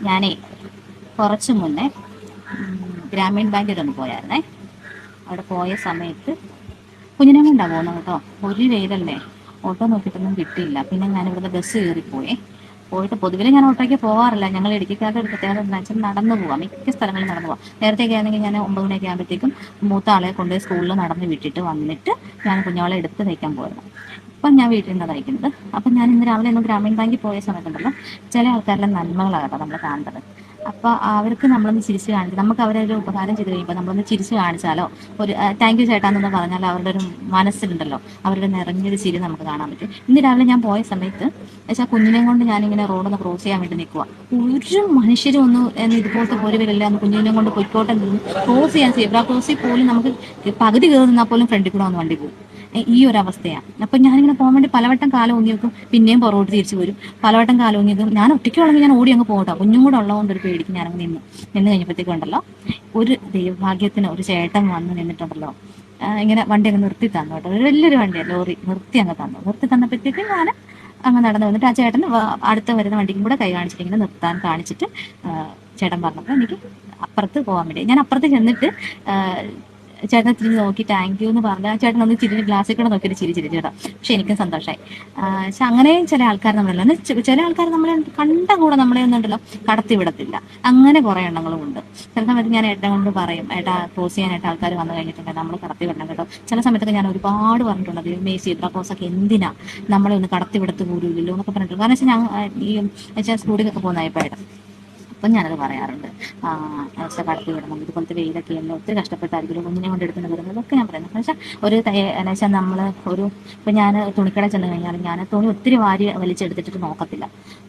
ഞാനേ കുറച്ച് മുന്നേ ഗ്രാമീൺ ബാങ്കിലൊന്ന് പോയായിരുന്നേ. അവിടെ പോയ സമയത്ത് കുഞ്ഞിനെ കൊണ്ടാണ് പോകുന്നത് കേട്ടോ. ഒരു വെയിലല്ലേ, ഓട്ടോ നോക്കിയിട്ടൊന്നും കിട്ടിയില്ല. പിന്നെ ഞാൻ ഇവിടുന്ന് ബസ് കയറിപ്പോയേ. പോയിട്ട് പൊതുവിലെ ഞാൻ ഓട്ടോയ്ക്ക് പോകാറില്ല. ഞങ്ങൾ ഇടുക്കിക്കാരുടെ ഒരു പ്രത്യേകത എന്താ വെച്ചാൽ നടന്നു പോവാം, മിക്ക സ്ഥലങ്ങളിൽ നടന്നു പോവാം. നേരത്തെയൊക്കെ ആണെങ്കിൽ ഞാൻ 9 മണിയൊക്കെ ആകുമ്പോഴത്തേക്കും മൂത്ത ആളെ കൊണ്ട് സ്കൂളിൽ നടന്ന് വിട്ടിട്ട് വന്നിട്ട് ഞാൻ കുഞ്ഞോളെ എടുത്ത് തയ്ക്കാൻ പോയിരുന്നു. അപ്പം ഞാൻ വീട്ടിൽ നിന്നാണ് തയ്ക്കുന്നത്. അപ്പം ഞാൻ ഇന്ന് രാവിലെ ഒന്ന് ഗ്രാമീൺ ബാങ്കിൽ പോയ സമയത്തുണ്ടല്ലോ, ചില ആൾക്കാരുടെ നന്മകളാണ് കേട്ടോ നമ്മൾ കാണേണ്ടത്. അപ്പോൾ അവർക്ക് നമ്മളൊന്ന് ചിരിച്ച് കാണിച്ച്, നമുക്ക് അവരെ ഒരു ഉപകാരം ചെയ്ത് കഴിയുമ്പോൾ നമ്മളൊന്ന് ചിരിച്ച് കാണിച്ചാലോ, ഒരു താങ്ക് യു ചേട്ടാന്നൊന്ന് പറഞ്ഞാൽ അവരുടെ ഒരു മനസ്സിലുണ്ടല്ലോ, അവരുടെ നിറഞ്ഞൊരു ചിരി നമുക്ക് കാണാൻ പറ്റും. ഇന്ന് രാവിലെ ഞാൻ പോയ സമയത്ത് വെച്ചാൽ കുഞ്ഞിനെയും കൊണ്ട് ഞാനിങ്ങനെ റോഡൊന്ന് ക്രോസ് ചെയ്യാൻ വേണ്ടി നിൽക്കുക. ഒരു മനുഷ്യരും ഒന്ന് ഇതുപോലത്തെ പോരുവരില്ല, കുഞ്ഞിനെയും കൊണ്ട് പൊയ്ക്കോട്ടെ നിന്ന് ക്രോസ് ചെയ്യാൻ, സീബ്ര ക്രോസിൽ പോലും നമുക്ക് പകുതി കയറി നിന്നാൽ പോലും ഫ്രണ്ടിൽ കൂടെ ഒന്ന് വണ്ടി പോകും. ഈ ഒരു അവസ്ഥയാണ്. അപ്പം ഞാനിങ്ങനെ പോകാൻ വേണ്ടി പലവട്ടം കാലം ഊങ്ങി വെക്കും, പിന്നെയും പുറകോട്ട് തിരിച്ചു വരും. പലവട്ടം കാലം ഊങ്ങി വെക്കും. ഞാൻ ഒറ്റയ്ക്കുള്ളെങ്കിൽ ഞാൻ ഓടി അങ്ങ് പോകട്ടോ, കുഞ്ഞും കൂടെ ഉള്ളതുകൊണ്ട് ഒരു പേടിക്ക് ഞാനങ്ങ് നിന്ന് കഴിഞ്ഞപ്പോഴത്തേക്കുണ്ടല്ലോ, ഒരു ദൈവഭാഗ്യത്തിന് ഒരു ചേട്ടൻ വന്ന് നിന്നിട്ടുണ്ടല്ലോ, ഇങ്ങനെ വണ്ടി അങ്ങ് നിർത്തി തന്നു കേട്ടോ. ഒരു വലിയൊരു വണ്ടിയാണ്, ലോറി നിർത്തി അങ്ങ് തന്നു. നിർത്തി തന്നപ്പോഴത്തേക്ക് ഞാൻ അങ്ങ് നടന്നു വന്നിട്ട് ആ ചേട്ടൻ അടുത്ത് വരുന്ന വണ്ടിക്കും കൂടെ കൈ കാണിച്ചിട്ട് ഇങ്ങനെ നിർത്താൻ കാണിച്ചിട്ട് ചേട്ടൻ പറഞ്ഞപ്പോൾ എനിക്ക് അപ്പുറത്ത് പോകാൻ വേണ്ടി ഞാൻ അപ്പുറത്ത് ചെന്നിട്ട് ചേട്ടനെ തിരിഞ്ഞ് നോക്കി താങ്ക് യു എന്ന് പറഞ്ഞാൽ ചേട്ടൻ ഒന്ന് ചിരി ഗ്ലാസ്സിൽ കൂടെ നോക്കിയിട്ട് ചിരി ചേട്ടാ. പക്ഷെ എനിക്കും സന്തോഷമായി. പക്ഷെ അങ്ങനെയും ചില ആൾക്കാർ നമ്മളല്ല, ചില ആൾക്കാർ നമ്മളെ കണ്ട കൂടെ നമ്മളെ ഒന്നുണ്ടല്ലോ കടത്തി വിടത്തില്ല. അങ്ങനെ കുറേ എണ്ണങ്ങളും ഉണ്ട്. ചില സമയത്ത് ഞാൻ ഏട്ടൻ കൊണ്ട് പറയും, ഏട്ടാ ക്രോസ് ചെയ്യാനായിട്ട് ആൾക്കാർ വന്നു കഴിഞ്ഞിട്ടുണ്ടെങ്കിൽ നമ്മൾ കടത്തി വിടണം കേട്ടോ. ചില സമയത്തൊക്കെ ഞാൻ ഒരുപാട് പറഞ്ഞിട്ടുണ്ട്, ദൈവമേ സീബ്ര ക്രോസൊക്കെ എന്തിനാ നമ്മളെ ഒന്ന് കടത്തി വിടത്ത് പോലുമില്ലല്ലോ എന്നൊക്കെ പറഞ്ഞിട്ടുണ്ട്. കാരണം വെച്ചാൽ ഞാൻ സ്കൂളിലൊക്കെ പോകുന്നതായിപ്പോയിട്ട് അപ്പം ഞാനത് പറയാറുണ്ട്. കടത്തി വിടണം, ഇതുപോലത്തെ വെയിലൊക്കെ അല്ലേ, ഒത്തിരി കഷ്ടപ്പെട്ടായിരിക്കും കുഞ്ഞിനെ കൊണ്ട് എടുത്തുകൊണ്ട് വരുന്നത്, അതൊക്കെ ഞാൻ പറയുന്നത്. പക്ഷേ ഒരു എന്ന് വെച്ചാൽ നമ്മൾ ഇപ്പം ഞാൻ തുണിക്കട ചെന്ന് കഴിഞ്ഞാൽ ഞാൻ തുണി ഒത്തിരി വാരി വലിച്ചെടുത്തിട്ട് നോക്കത്തില്ല.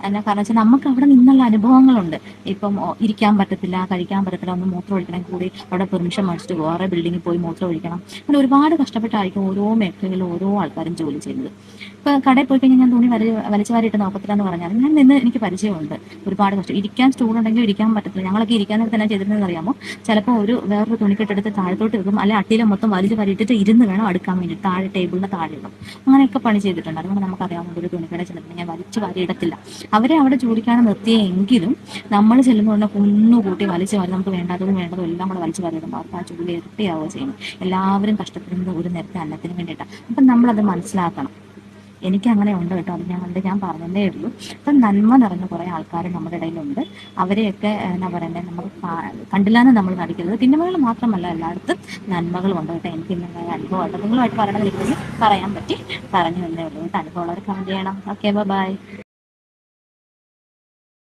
എന്നാ കാരണം വെച്ചാൽ നമുക്ക് അവിടെ നിന്നുള്ള അനുഭവങ്ങളുണ്ട്. ഇപ്പം ഇരിക്കാൻ പറ്റത്തില്ല, കഴിക്കാൻ പറ്റത്തില്ല, ഒന്ന് മൂത്രം ഒഴിക്കണം കൂടി അവിടെ പെർമിഷൻ മേടിച്ചിട്ട് വേറെ ബിൽഡിങ്ങിൽ പോയി മൂത്രം ഒഴിക്കണം. അങ്ങനെ ഒരുപാട് കഷ്ടപ്പെട്ടായിരിക്കും ഓരോ മേഖലകളിലും ഓരോ ആൾക്കാരും ജോലി ചെയ്യുന്നത്. ഇപ്പോൾ കടയിൽ പോയി കഴിഞ്ഞാൽ ഞാൻ തുണി വലിച്ചു വാരിയിട്ട് നോക്കത്തില്ല എന്ന് പറഞ്ഞാൽ ഞാൻ നിന്ന് എനിക്ക് പരിചയമുണ്ട്. ഒരുപാട് കഷ്ടം, ഇരിക്കാൻ സ്റ്റൂൾ ഉണ്ടെങ്കിൽ ഇരിക്കാൻ പറ്റത്തില്ല. ഞങ്ങളൊക്കെ ഇരിക്കാനൊക്കെ തന്നെ ചെയ്തിരുന്നത് അറിയാമോ, ചിലപ്പോൾ വേറൊരു തുണിക്കെട്ടെടുത്ത് താഴത്തോട്ട് വെക്കും, അല്ലെ അട്ടിയിലെ മൊത്തം വലിച്ചു വരിയിട്ടിട്ട് ഇരുന്ന് വേണം അടുക്കാൻ വേണ്ടി, താഴെ ടേബിളിന് താഴെ ഇടും. അങ്ങനെയൊക്കെ പണി ചെയ്തിട്ടുണ്ട്. അതുകൊണ്ട് നമുക്കറിയാവുന്ന ഒരു തുണിക്കട ചെല്ലുമ്പോൾ ഞാൻ വലിച്ചു വാരി ഇടത്തില്ല. അവരെ അവിടെ ജോലിക്കാണ് നിർത്തിയെങ്കിലും നമ്മൾ ചെല്ലുമ്പോൾ കുന്നുകൂട്ടി വലിച്ചു വാരി നമുക്ക് വേണ്ടതും എല്ലാം കൂടെ വലിച്ചു വാരി ഇടുമ്പോൾ അവർക്ക് ആ ജോലി ഇരട്ടിയാവുക ചെയ്യും. എല്ലാവരും കഷ്ടപ്പെടുന്നത് ഒരു നേരത്തെ അന്നത്തിന് വേണ്ടിയിട്ടാണ്. അപ്പം നമ്മളത് മനസ്സിലാക്കണം. എനിക്ക് അങ്ങനെ ഉണ്ട് കേട്ടോ, അത് ഞാൻ പറഞ്ഞതേ ഉള്ളൂ. അപ്പം നന്മ നിറഞ്ഞ കുറേ ആൾക്കാർ നമ്മുടെ ഇടയിലുണ്ട്. അവരെയൊക്കെ എന്നാ പറയണ്ടേ, നമുക്ക് കണ്ടില്ലാന്ന് നമ്മൾ നടിക്കരുത്. തിന്മകൾ മാത്രമല്ല, എല്ലായിടത്തും നന്മകളും ഉണ്ട് കേട്ടോ. എനിക്ക് ഇന്നുണ്ടായ അനുഭവമായിട്ട് നിങ്ങളുമായിട്ട് പറയണമെന്ന് പറയാൻ പറ്റി, പറഞ്ഞു എന്നേ ഉള്ളൂ കേട്ടോ. അനുഭവമുള്ളവർ കമന്റ് ചെയ്യണം. Okay, by.